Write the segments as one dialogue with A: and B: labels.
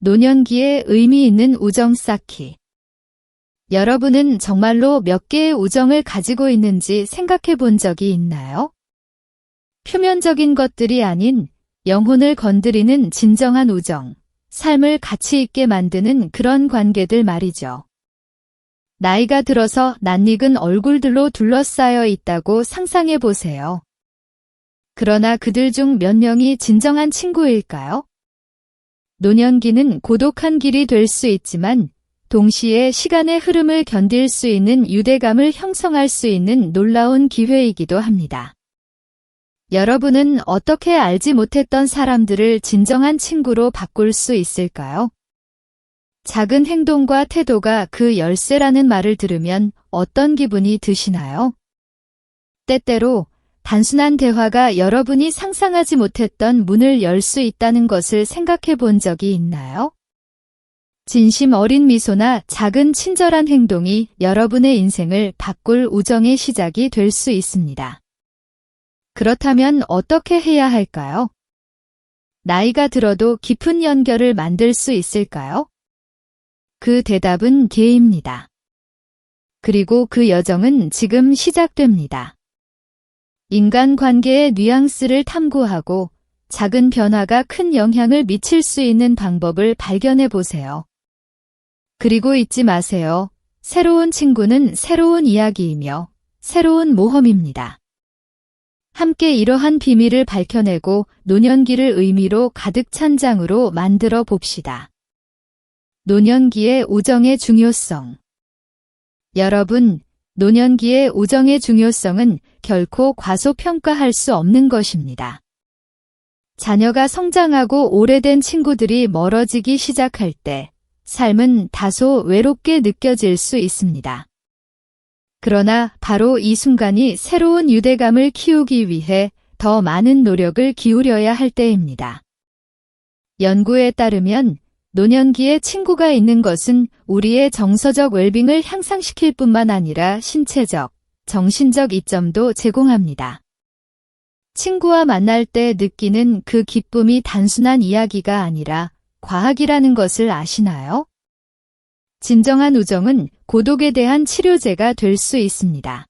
A: 노년기에 의미 있는 우정 쌓기. 여러분은 정말로 몇 개의 우정을 가지고 있는지 생각해 본 적이 있나요? 표면적인 것들이 아닌 영혼을 건드리는 진정한 우정, 삶을 가치 있게 만드는 그런 관계들 말이죠. 나이가 들어서 낯익은 얼굴들로 둘러싸여 있다고 상상해 보세요. 그러나 그들 중 몇 명이 진정한 친구일까요? 노년기는 고독한 길이 될 수 있지만 동시에 시간의 흐름을 견딜 수 있는 유대감을 형성할 수 있는 놀라운 기회이기도 합니다. 여러분은 어떻게 알지 못했던 사람들을 진정한 친구로 바꿀 수 있을까요? 작은 행동과 태도가 그 열쇠라는 말을 들으면 어떤 기분이 드시나요? 때때로 단순한 대화가 여러분이 상상하지 못했던 문을 열 수 있다는 것을 생각해 본 적이 있나요? 진심 어린 미소나 작은 친절한 행동이 여러분의 인생을 바꿀 우정의 시작이 될 수 있습니다. 그렇다면 어떻게 해야 할까요? 나이가 들어도 깊은 연결을 만들 수 있을까요? 그 대답은 기회입니다. 그리고 그 여정은 지금 시작됩니다. 인간관계의 뉘앙스를 탐구하고 작은 변화가 큰 영향을 미칠 수 있는 방법을 발견해 보세요. 그리고 잊지 마세요. 새로운 친구는 새로운 이야기이며 새로운 모험입니다. 함께 이러한 비밀을 밝혀내고 노년기를 의미로 가득 찬 장으로 만들어 봅시다. 노년기의 우정의 중요성. 여러분, 노년기의 우정의 중요성은 결코 과소평가할 수 없는 것입니다. 자녀가 성장하고 오래된 친구들이 멀어지기 시작할 때 삶은 다소 외롭게 느껴질 수 있습니다. 그러나 바로 이 순간이 새로운 유대감을 키우기 위해 더 많은 노력을 기울여야 할 때입니다. 연구에 따르면 노년기에 친구가 있는 것은 우리의 정서적 웰빙을 향상시킬 뿐만 아니라 신체적, 정신적 이점도 제공합니다. 친구와 만날 때 느끼는 그 기쁨이 단순한 이야기가 아니라 과학이라는 것을 아시나요? 진정한 우정은 고독에 대한 치료제가 될 수 있습니다.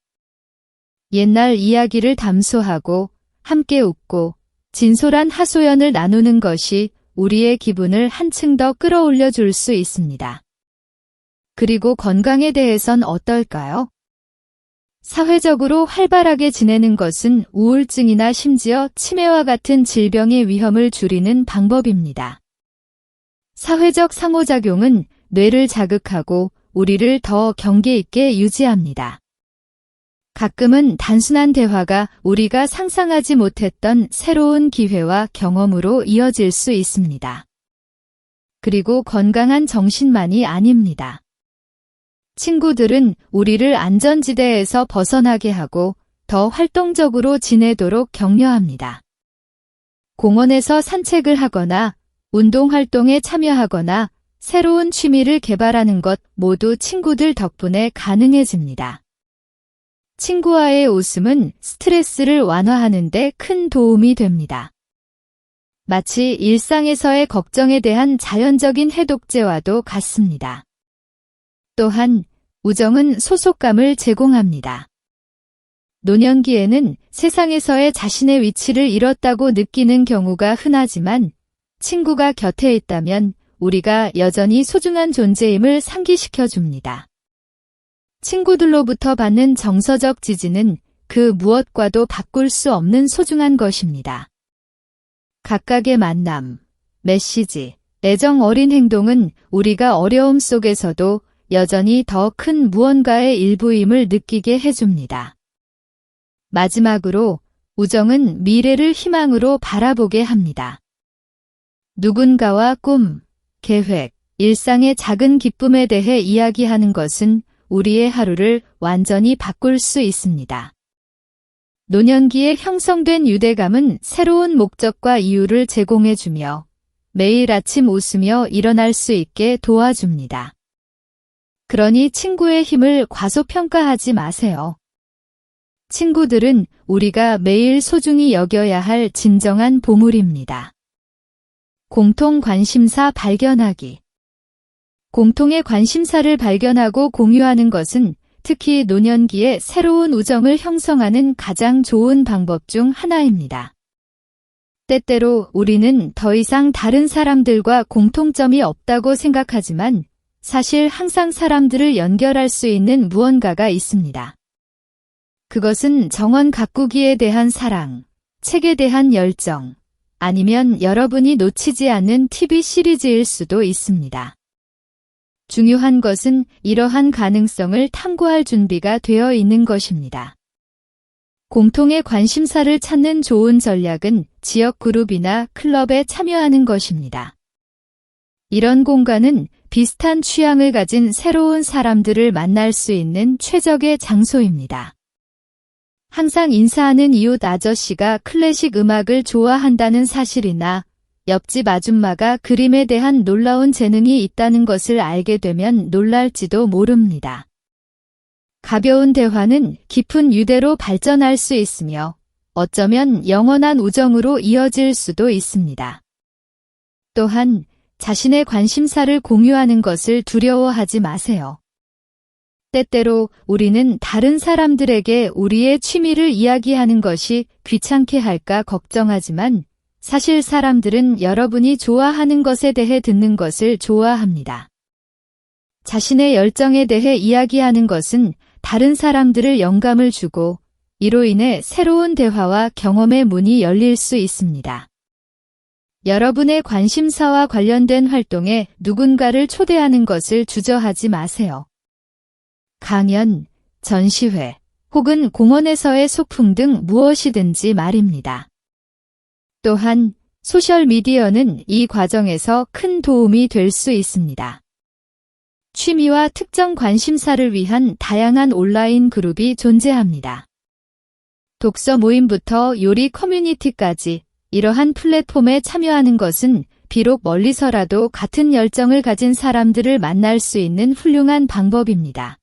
A: 옛날 이야기를 담소하고 함께 웃고 진솔한 하소연을 나누는 것이 우리의 기분을 한층 더 끌어올려 줄 수 있습니다. 그리고 건강에 대해선 어떨까요? 사회적으로 활발하게 지내는 것은 우울증이나 심지어 치매와 같은 질병의 위험을 줄이는 방법입니다. 사회적 상호작용은 뇌를 자극하고 우리를 더 경계 있게 유지합니다. 가끔은 단순한 대화가 우리가 상상하지 못했던 새로운 기회와 경험으로 이어질 수 있습니다. 그리고 건강한 정신만이 아닙니다. 친구들은 우리를 안전지대에서 벗어나게 하고 더 활동적으로 지내도록 격려합니다. 공원에서 산책을 하거나 운동활동에 참여하거나 새로운 취미를 개발하는 것 모두 친구들 덕분에 가능해집니다. 친구와의 웃음은 스트레스를 완화하는 데 큰 도움이 됩니다. 마치 일상에서의 걱정에 대한 자연적인 해독제와도 같습니다. 또한 우정은 소속감을 제공합니다. 노년기에는 세상에서의 자신의 위치를 잃었다고 느끼는 경우가 흔하지만 친구가 곁에 있다면 우리가 여전히 소중한 존재임을 상기시켜 줍니다. 친구들로부터 받는 정서적 지지는 그 무엇과도 바꿀 수 없는 소중한 것입니다. 각각의 만남, 메시지, 애정 어린 행동은 우리가 어려움 속에서도 여전히 더 큰 무언가의 일부임을 느끼게 해줍니다. 마지막으로 우정은 미래를 희망으로 바라보게 합니다. 누군가와 꿈, 계획, 일상의 작은 기쁨에 대해 이야기하는 것은 우리의 하루를 완전히 바꿀 수 있습니다. 노년기에 형성된 유대감은 새로운 목적과 이유를 제공해주며 매일 아침 웃으며 일어날 수 있게 도와줍니다. 그러니 친구의 힘을 과소평가하지 마세요. 친구들은 우리가 매일 소중히 여겨야 할 진정한 보물입니다. 공통 관심사 발견하기. 공통의 관심사를 발견하고 공유하는 것은 특히 노년기에 새로운 우정을 형성하는 가장 좋은 방법 중 하나입니다. 때때로 우리는 더 이상 다른 사람들과 공통점이 없다고 생각하지만 사실 항상 사람들을 연결할 수 있는 무언가가 있습니다. 그것은 정원 가꾸기에 대한 사랑, 책에 대한 열정, 아니면 여러분이 놓치지 않는 TV 시리즈일 수도 있습니다. 중요한 것은 이러한 가능성을 탐구할 준비가 되어 있는 것입니다. 공통의 관심사를 찾는 좋은 전략은 지역 그룹이나 클럽에 참여하는 것입니다. 이런 공간은 비슷한 취향을 가진 새로운 사람들을 만날 수 있는 최적의 장소입니다. 항상 인사하는 이웃 아저씨가 클래식 음악을 좋아한다는 사실이나 옆집 아줌마가 그림에 대한 놀라운 재능이 있다는 것을 알게 되면 놀랄지도 모릅니다. 가벼운 대화는 깊은 유대로 발전할 수 있으며 어쩌면 영원한 우정으로 이어질 수도 있습니다. 또한 자신의 관심사를 공유하는 것을 두려워하지 마세요. 때때로 우리는 다른 사람들에게 우리의 취미를 이야기하는 것이 귀찮게 할까 걱정하지만 사실 사람들은 여러분이 좋아하는 것에 대해 듣는 것을 좋아합니다. 자신의 열정에 대해 이야기하는 것은 다른 사람들을 영감을 주고 이로 인해 새로운 대화와 경험의 문이 열릴 수 있습니다. 여러분의 관심사와 관련된 활동에 누군가를 초대하는 것을 주저하지 마세요. 강연, 전시회, 혹은 공원에서의 소풍 등 무엇이든지 말입니다. 또한 소셜미디어는 이 과정에서 큰 도움이 될 수 있습니다. 취미와 특정 관심사를 위한 다양한 온라인 그룹이 존재합니다. 독서 모임부터 요리 커뮤니티까지 이러한 플랫폼에 참여하는 것은 비록 멀리서라도 같은 열정을 가진 사람들을 만날 수 있는 훌륭한 방법입니다.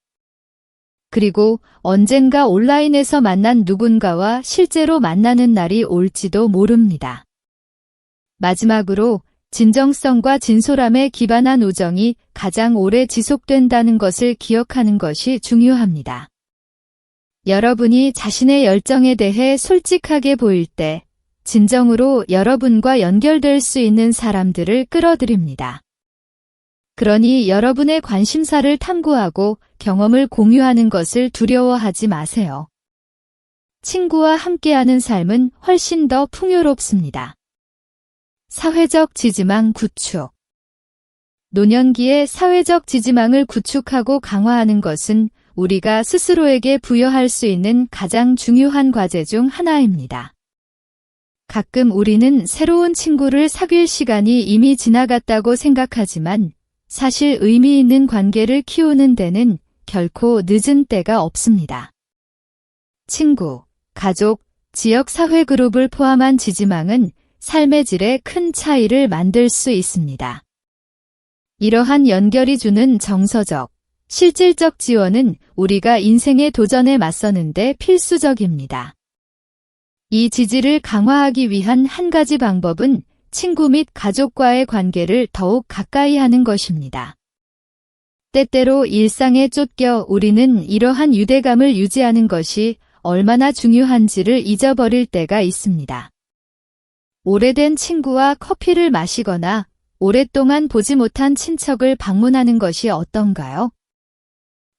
A: 그리고 언젠가 온라인에서 만난 누군가와 실제로 만나는 날이 올지도 모릅니다. 마지막으로 진정성과 진솔함에 기반한 우정이 가장 오래 지속된다는 것을 기억하는 것이 중요합니다. 여러분이 자신의 열정에 대해 솔직하게 보일 때 진정으로 여러분과 연결될 수 있는 사람들을 끌어들입니다. 그러니 여러분의 관심사를 탐구하고 경험을 공유하는 것을 두려워하지 마세요. 친구와 함께하는 삶은 훨씬 더 풍요롭습니다. 사회적 지지망 구축. 노년기에 사회적 지지망을 구축하고 강화하는 것은 우리가 스스로에게 부여할 수 있는 가장 중요한 과제 중 하나입니다. 가끔 우리는 새로운 친구를 사귈 시간이 이미 지나갔다고 생각하지만 사실 의미 있는 관계를 키우는 데는 결코 늦은 때가 없습니다. 친구, 가족, 지역 사회 그룹을 포함한 지지망은 삶의 질에 큰 차이를 만들 수 있습니다. 이러한 연결이 주는 정서적, 실질적 지원은 우리가 인생의 도전에 맞서는데 필수적입니다. 이 지지를 강화하기 위한 한 가지 방법은 친구 및 가족과의 관계를 더욱 가까이 하는 것입니다. 때때로 일상에 쫓겨 우리는 이러한 유대감을 유지하는 것이 얼마나 중요한지를 잊어버릴 때가 있습니다. 오래된 친구와 커피를 마시거나 오랫동안 보지 못한 친척을 방문하는 것이 어떤가요?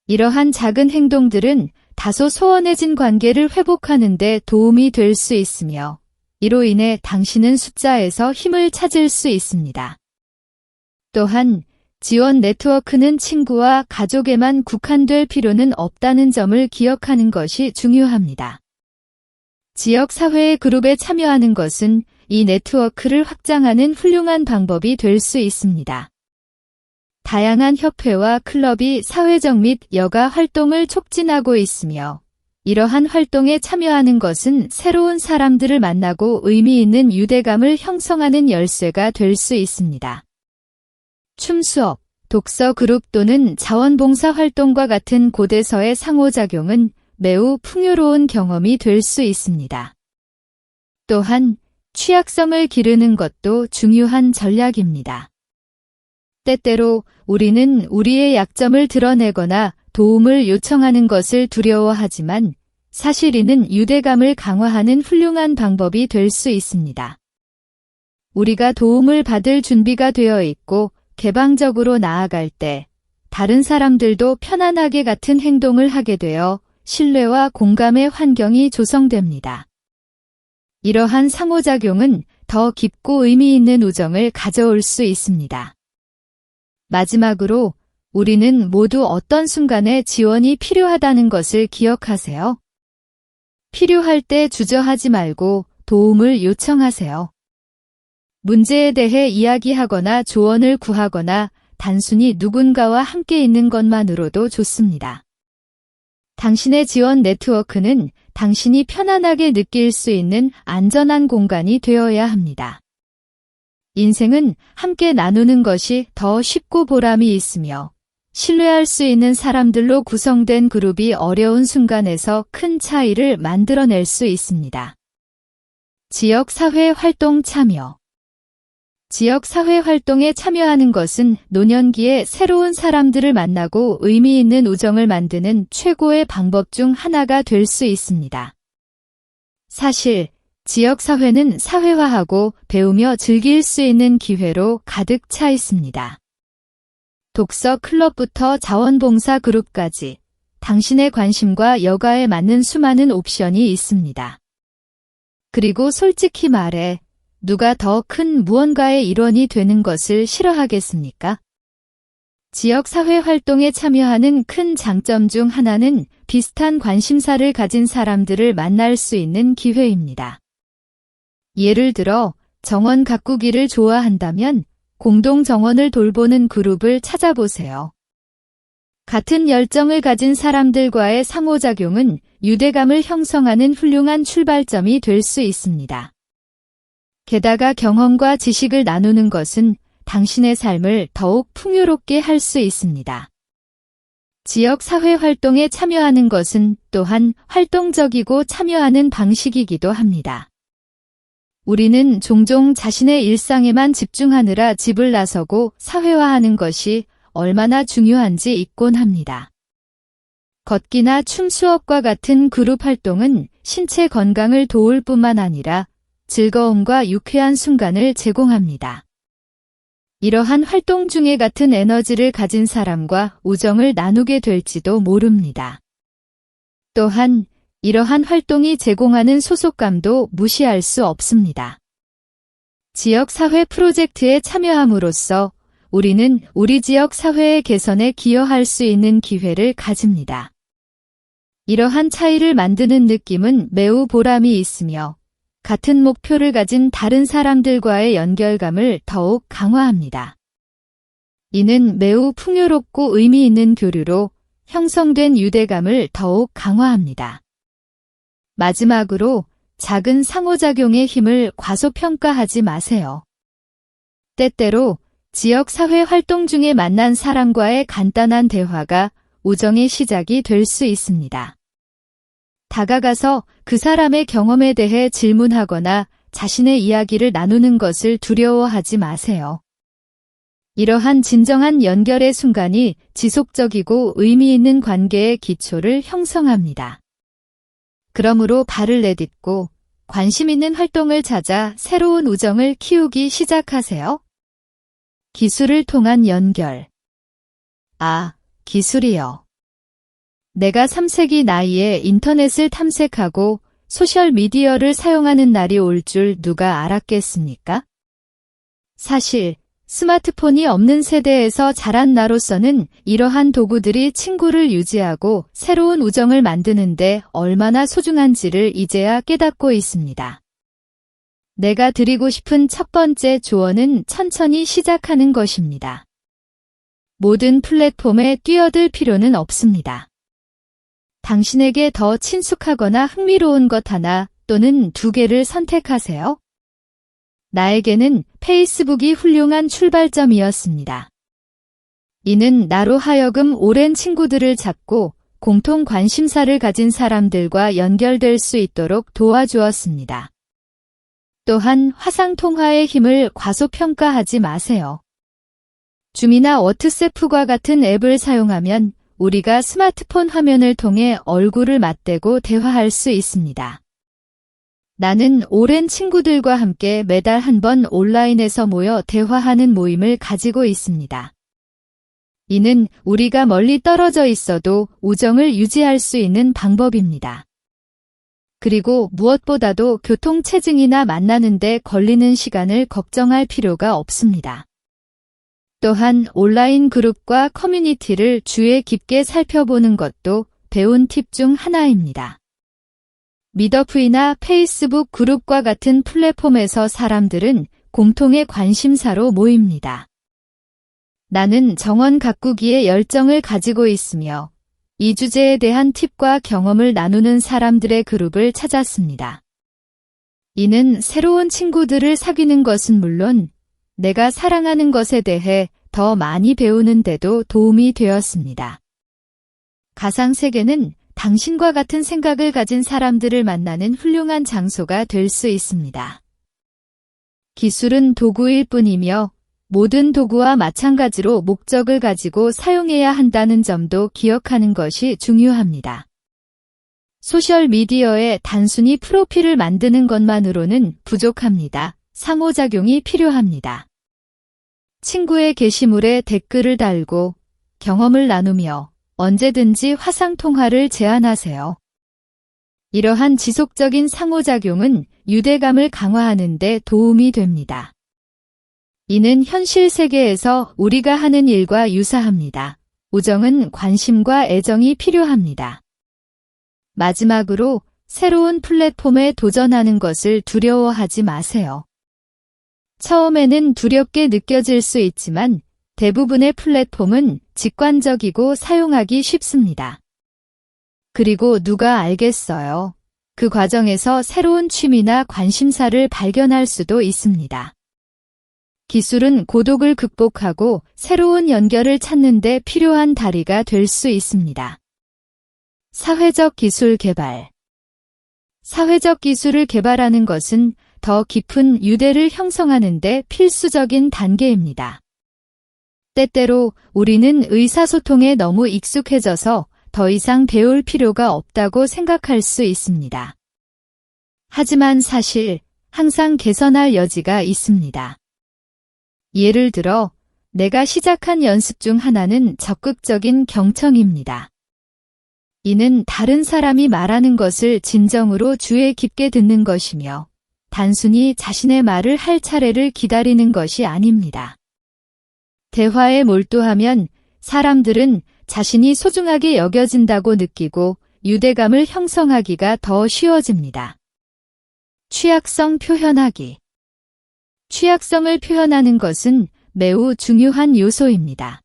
A: 이러한 작은 행동들은 다소 소원해진 관계를 회복하는 데 도움이 될 수 있으며 이로 인해 당신은 숫자에서 힘을 찾을 수 있습니다. 또한 지원 네트워크는 친구와 가족에만 국한될 필요는 없다는 점을 기억하는 것이 중요합니다. 지역 사회의 그룹에 참여하는 것은 이 네트워크를 확장하는 훌륭한 방법이 될 수 있습니다. 다양한 협회와 클럽이 사회적 및 여가 활동을 촉진하고 있으며 이러한 활동에 참여하는 것은 새로운 사람들을 만나고 의미 있는 유대감을 형성하는 열쇠가 될 수 있습니다. 춤 수업, 독서 그룹 또는 자원봉사 활동과 같은 곳에서의 상호작용은 매우 풍요로운 경험이 될 수 있습니다. 또한 취약성을 기르는 것도 중요한 전략입니다. 때때로 우리는 우리의 약점을 드러내거나 도움을 요청하는 것을 두려워하지만 사실 이는 유대감을 강화하는 훌륭한 방법이 될 수 있습니다. 우리가 도움을 받을 준비가 되어 있고 개방적으로 나아갈 때 다른 사람들도 편안하게 같은 행동을 하게 되어 신뢰와 공감의 환경이 조성됩니다. 이러한 상호작용은 더 깊고 의미 있는 우정을 가져올 수 있습니다. 마지막으로 우리는 모두 어떤 순간에 지원이 필요하다는 것을 기억하세요. 필요할 때 주저하지 말고 도움을 요청하세요. 문제에 대해 이야기하거나 조언을 구하거나 단순히 누군가와 함께 있는 것만으로도 좋습니다. 당신의 지원 네트워크는 당신이 편안하게 느낄 수 있는 안전한 공간이 되어야 합니다. 인생은 함께 나누는 것이 더 쉽고 보람이 있으며 신뢰할 수 있는 사람들로 구성된 그룹이 어려운 순간에서 큰 차이를 만들어낼 수 있습니다. 지역사회 활동 참여. 지역사회 활동에 참여하는 것은 노년기에 새로운 사람들을 만나고 의미 있는 우정을 만드는 최고의 방법 중 하나가 될 수 있습니다. 사실 지역사회는 사회화하고 배우며 즐길 수 있는 기회로 가득 차 있습니다. 독서 클럽부터 자원봉사 그룹까지 당신의 관심과 여가에 맞는 수많은 옵션이 있습니다. 그리고 솔직히 말해 누가 더 큰 무언가의 일원이 되는 것을 싫어하겠습니까? 지역사회 활동에 참여하는 큰 장점 중 하나는 비슷한 관심사를 가진 사람들을 만날 수 있는 기회입니다. 예를 들어 정원 가꾸기를 좋아한다면 공동 정원을 돌보는 그룹을 찾아보세요. 같은 열정을 가진 사람들과의 상호작용은 유대감을 형성하는 훌륭한 출발점이 될 수 있습니다. 게다가 경험과 지식을 나누는 것은 당신의 삶을 더욱 풍요롭게 할 수 있습니다. 지역 사회 활동에 참여하는 것은 또한 활동적이고 참여하는 방식이기도 합니다. 우리는 종종 자신의 일상에만 집중하느라 집을 나서고 사회화하는 것이 얼마나 중요한지 잊곤 합니다. 걷기나 춤 수업과 같은 그룹 활동은 신체 건강을 도울 뿐만 아니라 즐거움과 유쾌한 순간을 제공합니다. 이러한 활동 중에 같은 에너지를 가진 사람과 우정을 나누게 될지도 모릅니다. 또한 이러한 활동이 제공하는 소속감도 무시할 수 없습니다. 지역사회 프로젝트에 참여함으로써 우리는 우리 지역 사회의 개선에 기여할 수 있는 기회를 가집니다. 이러한 차이를 만드는 느낌은 매우 보람이 있으며 같은 목표를 가진 다른 사람들과의 연결감을 더욱 강화합니다. 이는 매우 풍요롭고 의미 있는 교류로 형성된 유대감을 더욱 강화합니다. 마지막으로 작은 상호작용의 힘을 과소평가하지 마세요. 때때로 지역 사회 활동 중에 만난 사람과의 간단한 대화가 우정의 시작이 될 수 있습니다. 다가가서 그 사람의 경험에 대해 질문하거나 자신의 이야기를 나누는 것을 두려워하지 마세요. 이러한 진정한 연결의 순간이 지속적이고 의미 있는 관계의 기초를 형성합니다. 그러므로 발을 내딛고 관심 있는 활동을 찾아 새로운 우정을 키우기 시작하세요. 기술을 통한 연결. 기술이요. 내가 3세기 나이에 인터넷을 탐색하고 소셜미디어를 사용하는 날이 올 줄 누가 알았겠습니까? 사실 스마트폰이 없는 세대에서 자란 나로서는 이러한 도구들이 친구를 유지하고 새로운 우정을 만드는 데 얼마나 소중한지를 이제야 깨닫고 있습니다. 내가 드리고 싶은 첫 번째 조언은 천천히 시작하는 것입니다. 모든 플랫폼에 뛰어들 필요는 없습니다. 당신에게 더 친숙하거나 흥미로운 것 하나 또는 두 개를 선택하세요. 나에게는 페이스북이 훌륭한 출발점이었습니다. 이는 나로 하여금 오랜 친구들을 찾고 공통 관심사를 가진 사람들과 연결될 수 있도록 도와주었습니다. 또한 화상통화의 힘을 과소평가하지 마세요. 줌이나 워트세프과 같은 앱을 사용하면 우리가 스마트폰 화면을 통해 얼굴을 맞대고 대화할 수 있습니다. 나는 오랜 친구들과 함께 매달 한 번 온라인에서 모여 대화하는 모임을 가지고 있습니다. 이는 우리가 멀리 떨어져 있어도 우정을 유지할 수 있는 방법입니다. 그리고 무엇보다도 교통체증이나 만나는데 걸리는 시간을 걱정할 필요가 없습니다. 또한 온라인 그룹과 커뮤니티를 주의 깊게 살펴보는 것도 배운 팁 중 하나입니다. 미더프이나 페이스북 그룹과 같은 플랫폼에서 사람들은 공통의 관심사로 모입니다. 나는 정원 가꾸기에 열정을 가지고 있으며 이 주제에 대한 팁과 경험을 나누는 사람들의 그룹을 찾았습니다. 이는 새로운 친구들을 사귀는 것은 물론 내가 사랑하는 것에 대해 더 많이 배우는 데도 도움이 되었습니다. 가상세계는 당신과 같은 생각을 가진 사람들을 만나는 훌륭한 장소가 될 수 있습니다. 기술은 도구일 뿐이며 모든 도구와 마찬가지로 목적을 가지고 사용해야 한다는 점도 기억하는 것이 중요합니다. 소셜미디어에 단순히 프로필을 만드는 것만으로는 부족합니다. 상호작용이 필요합니다. 친구의 게시물에 댓글을 달고 경험을 나누며 언제든지 화상통화를 제안하세요. 이러한 지속적인 상호작용은 유대감을 강화하는 데 도움이 됩니다. 이는 현실 세계에서 우리가 하는 일과 유사합니다. 우정은 관심과 애정이 필요합니다. 마지막으로 새로운 플랫폼에 도전하는 것을 두려워하지 마세요. 처음에는 두렵게 느껴질 수 있지만 대부분의 플랫폼은 직관적이고 사용하기 쉽습니다. 그리고 누가 알겠어요. 그 과정에서 새로운 취미나 관심사를 발견할 수도 있습니다. 기술은 고독을 극복하고 새로운 연결을 찾는 데 필요한 다리가 될 수 있습니다. 사회적 기술 개발. 사회적 기술을 개발하는 것은 더 깊은 유대를 형성하는 데 필수적인 단계입니다. 때때로 우리는 의사소통에 너무 익숙해져서 더 이상 배울 필요가 없다고 생각할 수 있습니다. 하지만 사실 항상 개선할 여지가 있습니다. 예를 들어 내가 시작한 연습 중 하나는 적극적인 경청입니다. 이는 다른 사람이 말하는 것을 진정으로 주의 깊게 듣는 것이며 단순히 자신의 말을 할 차례를 기다리는 것이 아닙니다. 대화에 몰두하면 사람들은 자신이 소중하게 여겨진다고 느끼고 유대감을 형성하기가 더 쉬워집니다. 취약성 표현하기. 취약성을 표현하는 것은 매우 중요한 요소입니다.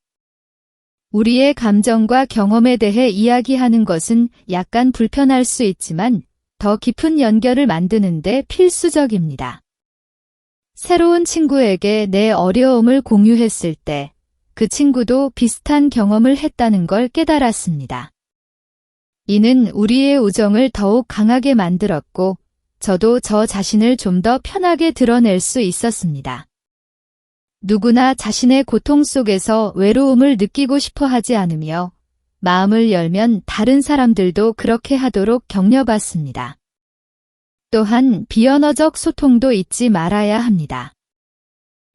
A: 우리의 감정과 경험에 대해 이야기하는 것은 약간 불편할 수 있지만 더 깊은 연결을 만드는 데 필수적입니다. 새로운 친구에게 내 어려움을 공유했을 때 그 친구도 비슷한 경험을 했다는 걸 깨달았습니다. 이는 우리의 우정을 더욱 강하게 만들었고 저도 저 자신을 좀 더 편하게 드러낼 수 있었습니다. 누구나 자신의 고통 속에서 외로움을 느끼고 싶어 하지 않으며 마음을 열면 다른 사람들도 그렇게 하도록 격려받습니다. 또한 비언어적 소통도 잊지 말아야 합니다.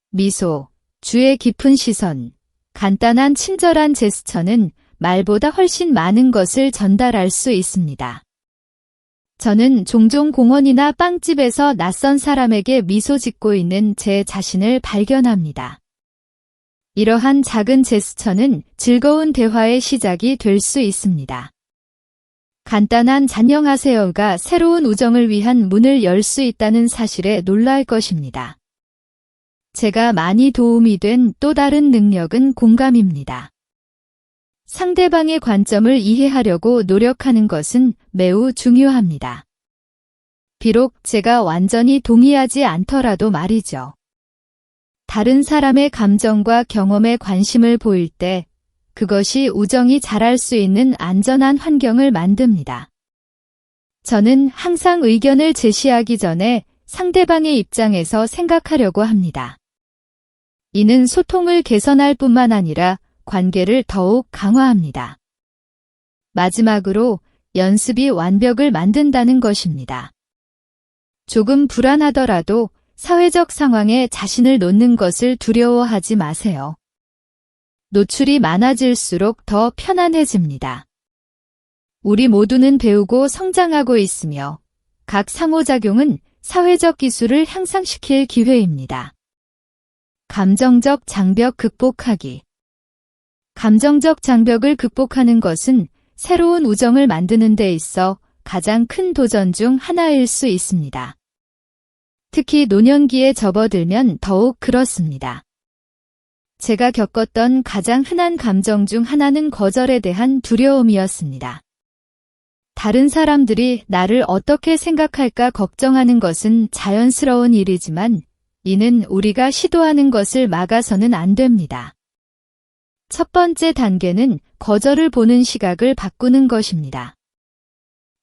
A: 미소, 주의 깊은 시선, 간단한 친절한 제스처는 말보다 훨씬 많은 것을 전달할 수 있습니다. 저는 종종 공원이나 빵집에서 낯선 사람에게 미소 짓고 있는 제 자신을 발견합니다. 이러한 작은 제스처는 즐거운 대화의 시작이 될 수 있습니다. 간단한 안녕하세요가 새로운 우정을 위한 문을 열 수 있다는 사실에 놀랄 것입니다. 제가 많이 도움이 된 또 다른 능력은 공감입니다. 상대방의 관점을 이해하려고 노력하는 것은 매우 중요합니다. 비록 제가 완전히 동의하지 않더라도 말이죠. 다른 사람의 감정과 경험에 관심을 보일 때 그것이 우정이 자랄 수 있는 안전한 환경을 만듭니다. 저는 항상 의견을 제시하기 전에 상대방의 입장에서 생각하려고 합니다. 이는 소통을 개선할 뿐만 아니라 관계를 더욱 강화합니다. 마지막으로 연습이 완벽을 만든다는 것입니다. 조금 불안하더라도 사회적 상황에 자신을 놓는 것을 두려워하지 마세요. 노출이 많아질수록 더 편안해집니다. 우리 모두는 배우고 성장하고 있으며 각 상호작용은 사회적 기술을 향상시킬 기회입니다. 감정적 장벽 극복하기. 감정적 장벽을 극복하는 것은 새로운 우정을 만드는 데 있어 가장 큰 도전 중 하나일 수 있습니다. 특히 노년기에 접어들면 더욱 그렇습니다. 제가 겪었던 가장 흔한 감정 중 하나는 거절에 대한 두려움이었습니다. 다른 사람들이 나를 어떻게 생각할까 걱정하는 것은 자연스러운 일이지만 이는 우리가 시도하는 것을 막아서는 안 됩니다. 첫 번째 단계는 거절을 보는 시각을 바꾸는 것입니다.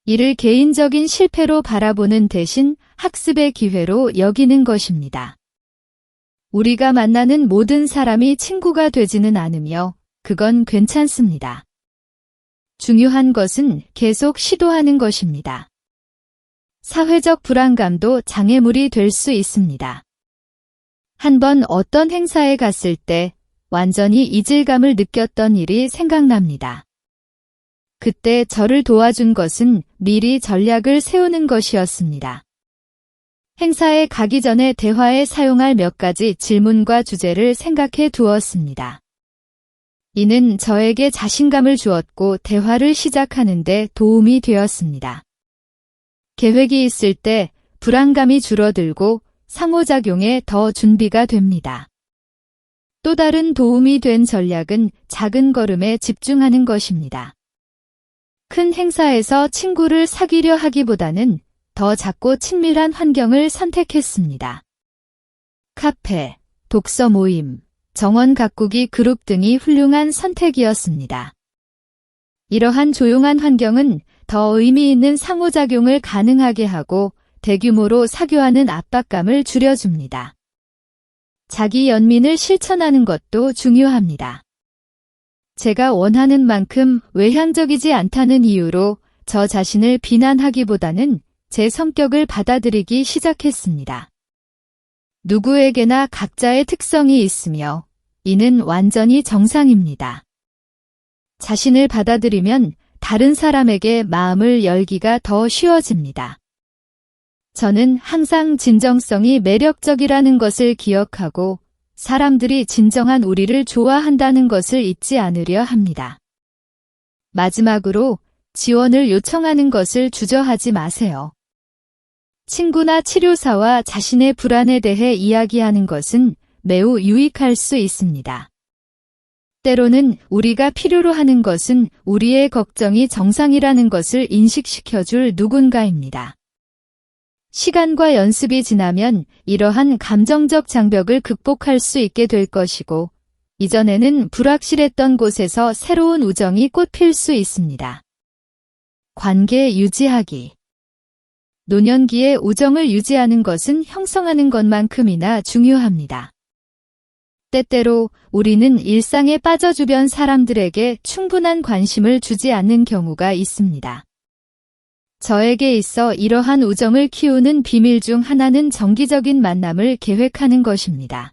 A: 이를 개인적인 실패로 바라보는 대신 학습의 기회로 여기는 것입니다. 우리가 만나는 모든 사람이 친구가 되지는 않으며 그건 괜찮습니다. 중요한 것은 계속 시도하는 것입니다. 사회적 불안감도 장애물이 될 수 있습니다. 한번 어떤 행사에 갔을 때 완전히 이질감을 느꼈던 일이 생각납니다. 그때 저를 도와준 것은 미리 전략을 세우는 것이었습니다. 행사에 가기 전에 대화에 사용할 몇 가지 질문과 주제를 생각해 두었습니다. 이는 저에게 자신감을 주었고 대화를 시작하는 데 도움이 되었습니다. 계획이 있을 때 불안감이 줄어들고 상호작용에 더 준비가 됩니다. 또 다른 도움이 된 전략은 작은 걸음에 집중하는 것입니다. 큰 행사에서 친구를 사귀려 하기보다는 더 작고 친밀한 환경을 선택했습니다. 카페, 독서 모임, 정원 가꾸기 그룹 등이 훌륭한 선택이었습니다. 이러한 조용한 환경은 더 의미 있는 상호작용을 가능하게 하고 대규모로 사교하는 압박감을 줄여줍니다. 자기 연민을 실천하는 것도 중요합니다. 제가 원하는 만큼 외향적이지 않다는 이유로 저 자신을 비난하기보다는 제 성격을 받아들이기 시작했습니다. 누구에게나 각자의 특성이 있으며 이는 완전히 정상입니다. 자신을 받아들이면 다른 사람에게 마음을 열기가 더 쉬워집니다. 저는 항상 진정성이 매력적이라는 것을 기억하고 사람들이 진정한 우리를 좋아한다는 것을 잊지 않으려 합니다. 마지막으로 지원을 요청하는 것을 주저하지 마세요. 친구나 치료사와 자신의 불안에 대해 이야기하는 것은 매우 유익할 수 있습니다. 때로는 우리가 필요로 하는 것은 우리의 걱정이 정상이라는 것을 인식시켜줄 누군가입니다. 시간과 연습이 지나면 이러한 감정적 장벽을 극복할 수 있게 될 것이고, 이전에는 불확실했던 곳에서 새로운 우정이 꽃필 수 있습니다. 관계 유지하기. 노년기에 우정을 유지하는 것은 형성하는 것만큼이나 중요합니다. 때때로 우리는 일상에 빠져 주변 사람들에게 충분한 관심을 주지 않는 경우가 있습니다. 저에게 있어 이러한 우정을 키우는 비밀 중 하나는 정기적인 만남을 계획하는 것입니다.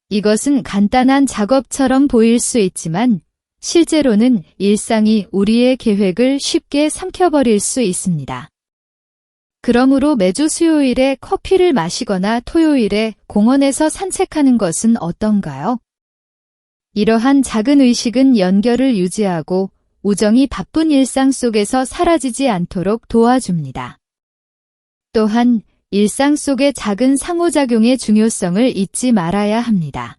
A: 이것은 간단한 작업처럼 보일 수 있지만 실제로는 일상이 우리의 계획을 쉽게 삼켜버릴 수 있습니다. 그러므로 매주 수요일에 커피를 마시거나 토요일에 공원에서 산책하는 것은 어떤가요? 이러한 작은 의식은 연결을 유지하고 우정이 바쁜 일상 속에서 사라지지 않도록 도와줍니다. 또한 일상 속의 작은 상호작용의 중요성을 잊지 말아야 합니다.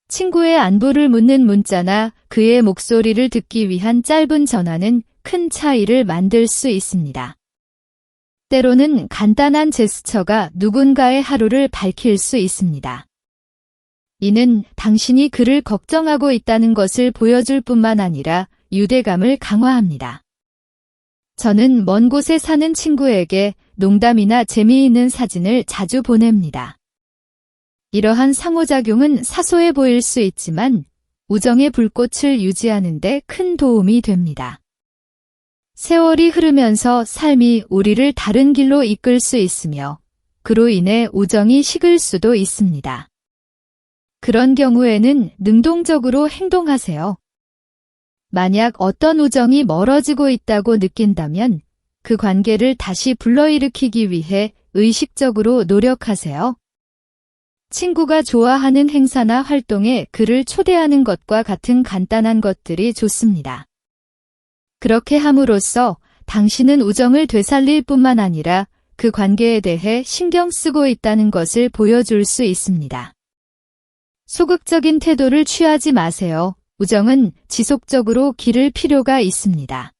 A: 친구의 안부를 묻는 문자나 그의 목소리를 듣기 위한 짧은 전화는 큰 차이를 만들 수 있습니다. 때로는 간단한 제스처가 누군가의 하루를 밝힐 수 있습니다. 이는 당신이 그를 걱정하고 있다는 것을 보여줄 뿐만 아니라 유대감을 강화합니다. 저는 먼 곳에 사는 친구에게 농담이나 재미있는 사진을 자주 보냅니다. 이러한 상호작용은 사소해 보일 수 있지만 우정의 불꽃을 유지하는 데 큰 도움이 됩니다. 세월이 흐르면서 삶이 우리를 다른 길로 이끌 수 있으며 그로 인해 우정이 식을 수도 있습니다. 그런 경우에는 능동적으로 행동하세요. 만약 어떤 우정이 멀어지고 있다고 느낀다면 그 관계를 다시 불러일으키기 위해 의식적으로 노력하세요. 친구가 좋아하는 행사나 활동에 그를 초대하는 것과 같은 간단한 것들이 좋습니다. 그렇게 함으로써 당신은 우정을 되살릴 뿐만 아니라 그 관계에 대해 신경 쓰고 있다는 것을 보여줄 수 있습니다. 소극적인 태도를 취하지 마세요. 우정은 지속적으로 기를 필요가 있습니다.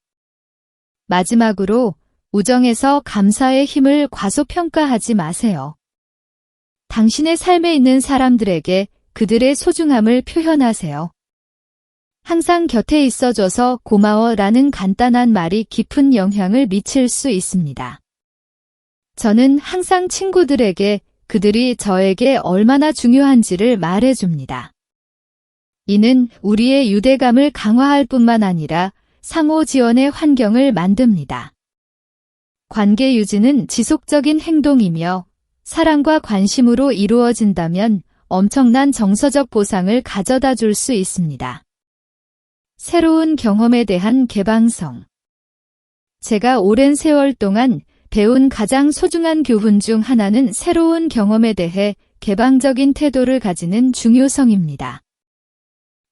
A: 마지막으로 우정에서 감사의 힘을 과소평가하지 마세요. 당신의 삶에 있는 사람들에게 그들의 소중함을 표현하세요. 항상 곁에 있어줘서 고마워라는 간단한 말이 깊은 영향을 미칠 수 있습니다. 저는 항상 친구들에게 그들이 저에게 얼마나 중요한지를 말해줍니다. 이는 우리의 유대감을 강화할 뿐만 아니라 상호 지원의 환경을 만듭니다. 관계 유지는 지속적인 행동이며 사랑과 관심으로 이루어진다면 엄청난 정서적 보상을 가져다 줄 수 있습니다. 새로운 경험에 대한 개방성. 제가 오랜 세월 동안 배운 가장 소중한 교훈 중 하나는 새로운 경험에 대해 개방적인 태도를 가지는 중요성입니다.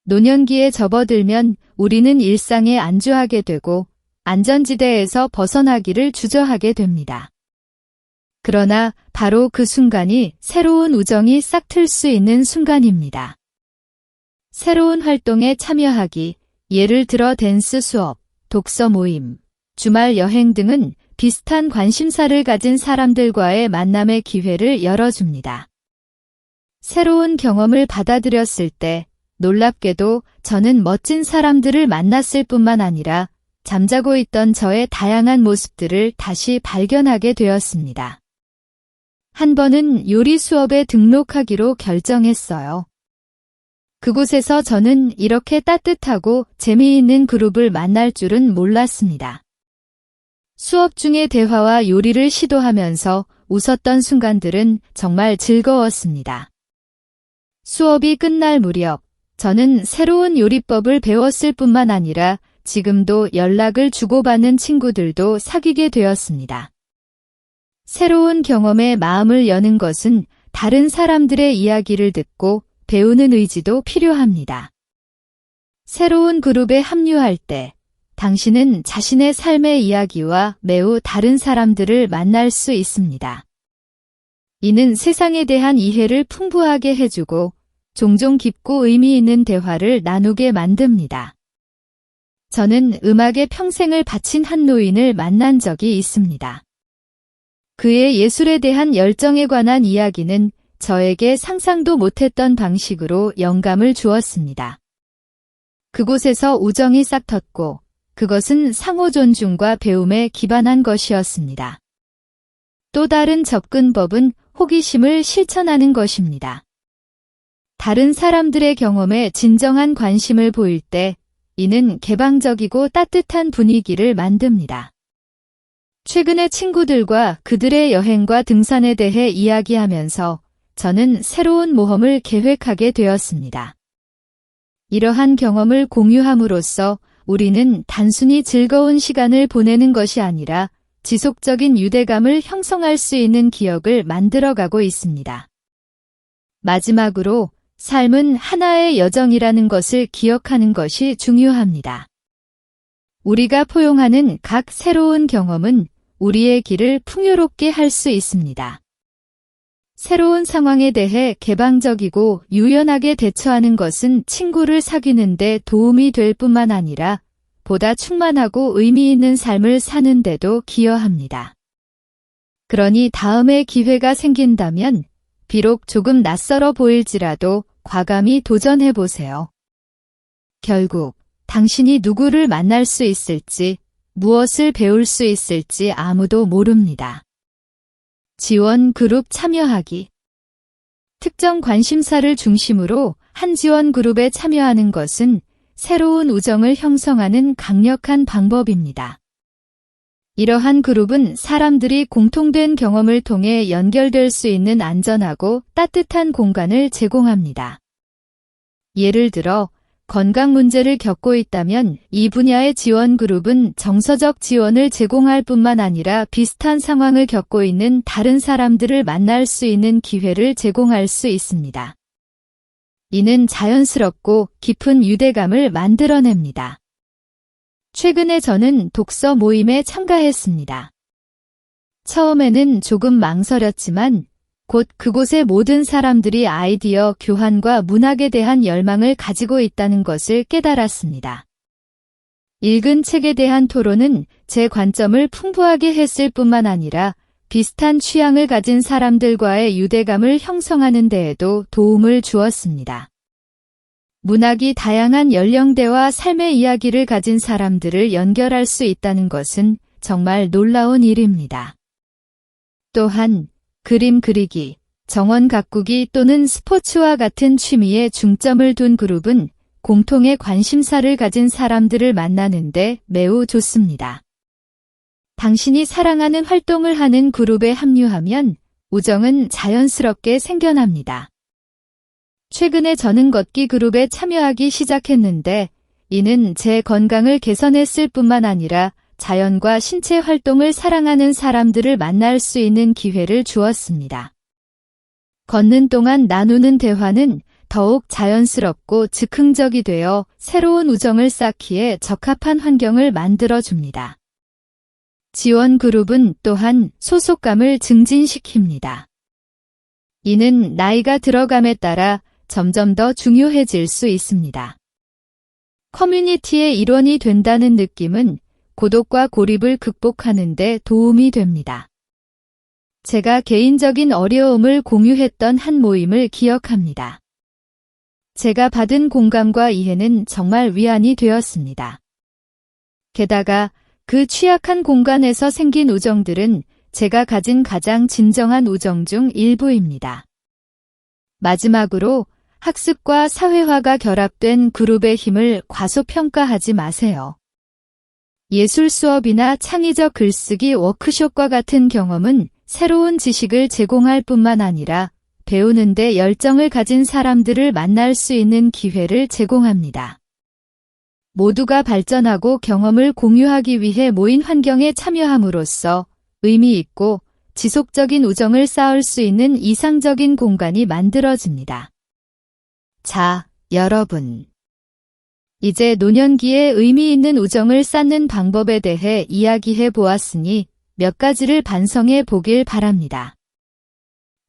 A: 노년기에 접어들면 우리는 일상에 안주하게 되고 안전지대에서 벗어나기를 주저하게 됩니다. 그러나 바로 그 순간이 새로운 우정이 싹틀 수 있는 순간입니다. 새로운 활동에 참여하기, 예를 들어 댄스 수업, 독서 모임, 주말 여행 등은 비슷한 관심사를 가진 사람들과의 만남의 기회를 열어줍니다. 새로운 경험을 받아들였을 때 놀랍게도 저는 멋진 사람들을 만났을 뿐만 아니라 잠자고 있던 저의 다양한 모습들을 다시 발견하게 되었습니다. 한 번은 요리 수업에 등록하기로 결정했어요. 그곳에서 저는 이렇게 따뜻하고 재미있는 그룹을 만날 줄은 몰랐습니다. 수업 중에 대화와 요리를 시도하면서 웃었던 순간들은 정말 즐거웠습니다. 수업이 끝날 무렵 저는 새로운 요리법을 배웠을 뿐만 아니라 지금도 연락을 주고받는 친구들도 사귀게 되었습니다. 새로운 경험에 마음을 여는 것은 다른 사람들의 이야기를 듣고 배우는 의지도 필요합니다. 새로운 그룹에 합류할 때 당신은 자신의 삶의 이야기와 매우 다른 사람들을 만날 수 있습니다. 이는 세상에 대한 이해를 풍부하게 해주고 종종 깊고 의미 있는 대화를 나누게 만듭니다. 저는 음악에 평생을 바친 한 노인을 만난 적이 있습니다. 그의 예술에 대한 열정에 관한 이야기는 저에게 상상도 못했던 방식으로 영감을 주었습니다. 그곳에서 우정이 싹텄고 그것은 상호 존중과 배움에 기반한 것이었습니다. 또 다른 접근법은 호기심을 실천하는 것입니다. 다른 사람들의 경험에 진정한 관심을 보일 때 이는 개방적이고 따뜻한 분위기를 만듭니다. 최근에 친구들과 그들의 여행과 등산에 대해 이야기하면서 저는 새로운 모험을 계획하게 되었습니다. 이러한 경험을 공유함으로써 우리는 단순히 즐거운 시간을 보내는 것이 아니라 지속적인 유대감을 형성할 수 있는 기억을 만들어가고 있습니다. 마지막으로 삶은 하나의 여정이라는 것을 기억하는 것이 중요합니다. 우리가 포용하는 각 새로운 경험은 우리의 길을 풍요롭게 할 수 있습니다. 새로운 상황에 대해 개방적이고 유연하게 대처하는 것은 친구를 사귀는 데 도움이 될 뿐만 아니라 보다 충만하고 의미 있는 삶을 사는 데도 기여합니다. 그러니 다음에 기회가 생긴다면 비록 조금 낯설어 보일지라도 과감히 도전해보세요. 결국 당신이 누구를 만날 수 있을지, 무엇을 배울 수 있을지 아무도 모릅니다. 지원 그룹 참여하기. 특정 관심사를 중심으로 한 지원 그룹에 참여하는 것은 새로운 우정을 형성하는 강력한 방법입니다. 이러한 그룹은 사람들이 공통된 경험을 통해 연결될 수 있는 안전하고 따뜻한 공간을 제공합니다. 예를 들어, 건강 문제를 겪고 있다면 이 분야의 지원 그룹은 정서적 지원을 제공할 뿐만 아니라 비슷한 상황을 겪고 있는 다른 사람들을 만날 수 있는 기회를 제공할 수 있습니다. 이는 자연스럽고 깊은 유대감을 만들어냅니다. 최근에 저는 독서 모임에 참가했습니다. 처음에는 조금 망설였지만 곧 그곳의 모든 사람들이 아이디어 교환과 문학에 대한 열망을 가지고 있다는 것을 깨달았습니다. 읽은 책에 대한 토론은 제 관점을 풍부하게 했을 뿐만 아니라 비슷한 취향을 가진 사람들과의 유대감을 형성하는 데에도 도움을 주었습니다. 문학이 다양한 연령대와 삶의 이야기를 가진 사람들을 연결할 수 있다는 것은 정말 놀라운 일입니다. 또한 그림 그리기, 정원 가꾸기 또는 스포츠와 같은 취미에 중점을 둔 그룹은 공통의 관심사를 가진 사람들을 만나는데 매우 좋습니다. 당신이 사랑하는 활동을 하는 그룹에 합류하면 우정은 자연스럽게 생겨납니다. 최근에 저는 걷기 그룹에 참여하기 시작했는데 이는 제 건강을 개선했을 뿐만 아니라 자연과 신체 활동을 사랑하는 사람들을 만날 수 있는 기회를 주었습니다. 걷는 동안 나누는 대화는 더욱 자연스럽고 즉흥적이 되어 새로운 우정을 쌓기에 적합한 환경을 만들어줍니다. 지원 그룹은 또한 소속감을 증진시킵니다. 이는 나이가 들어감에 따라 점점 더 중요해질 수 있습니다. 커뮤니티의 일원이 된다는 느낌은 고독과 고립을 극복하는 데 도움이 됩니다. 제가 개인적인 어려움을 공유했던 한 모임을 기억합니다. 제가 받은 공감과 이해는 정말 위안이 되었습니다. 게다가 그 취약한 공간에서 생긴 우정들은 제가 가진 가장 진정한 우정 중 일부입니다. 마지막으로 학습과 사회화가 결합된 그룹의 힘을 과소평가하지 마세요. 예술 수업이나 창의적 글쓰기 워크숍과 같은 경험은 새로운 지식을 제공할 뿐만 아니라 배우는 데 열정을 가진 사람들을 만날 수 있는 기회를 제공합니다. 모두가 발전하고 경험을 공유하기 위해 모인 환경에 참여함으로써 의미 있고 지속적인 우정을 쌓을 수 있는 이상적인 공간이 만들어집니다. 자, 여러분. 이제 노년기에 의미 있는 우정을 쌓는 방법에 대해 이야기해 보았으니 몇 가지를 반성해 보길 바랍니다.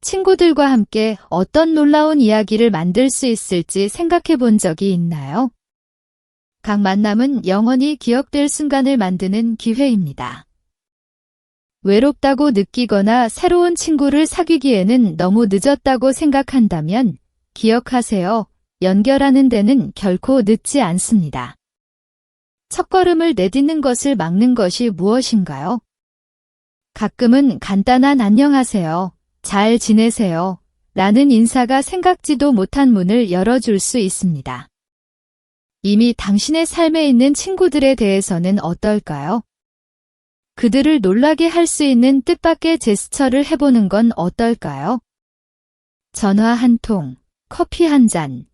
A: 친구들과 함께 어떤 놀라운 이야기를 만들 수 있을지 생각해 본 적이 있나요? 각 만남은 영원히 기억될 순간을 만드는 기회입니다. 외롭다고 느끼거나 새로운 친구를 사귀기에는 너무 늦었다고 생각한다면 기억하세요. 연결하는 데는 결코 늦지 않습니다. 첫걸음을 내딛는 것을 막는 것이 무엇인가요? 가끔은 간단한 안녕하세요. 잘 지내세요. 라는 인사가 생각지도 못한 문을 열어줄 수 있습니다. 이미 당신의 삶에 있는 친구들에 대해서는 어떨까요? 그들을 놀라게 할 수 있는 뜻밖의 제스처를 해보는 건 어떨까요? 전화 한 통, 커피 한 잔,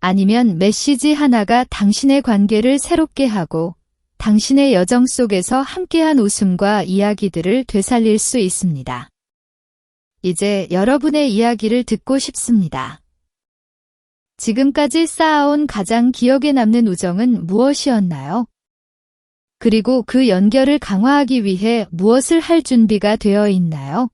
A: 아니면 메시지 하나가 당신의 관계를 새롭게 하고 당신의 여정 속에서 함께한 웃음과 이야기들을 되살릴 수 있습니다. 이제 여러분의 이야기를 듣고 싶습니다. 지금까지 쌓아온 가장 기억에 남는 우정은 무엇이었나요? 그리고 그 연결을 강화하기 위해 무엇을 할 준비가 되어 있나요?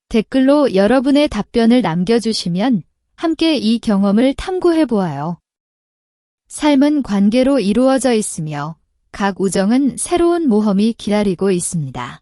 A: 댓글로 여러분의 답변을 남겨주시면 함께 이 경험을 탐구해 보아요. 삶은 관계로 이루어져 있으며 각 우정은 새로운 모험이 기다리고 있습니다.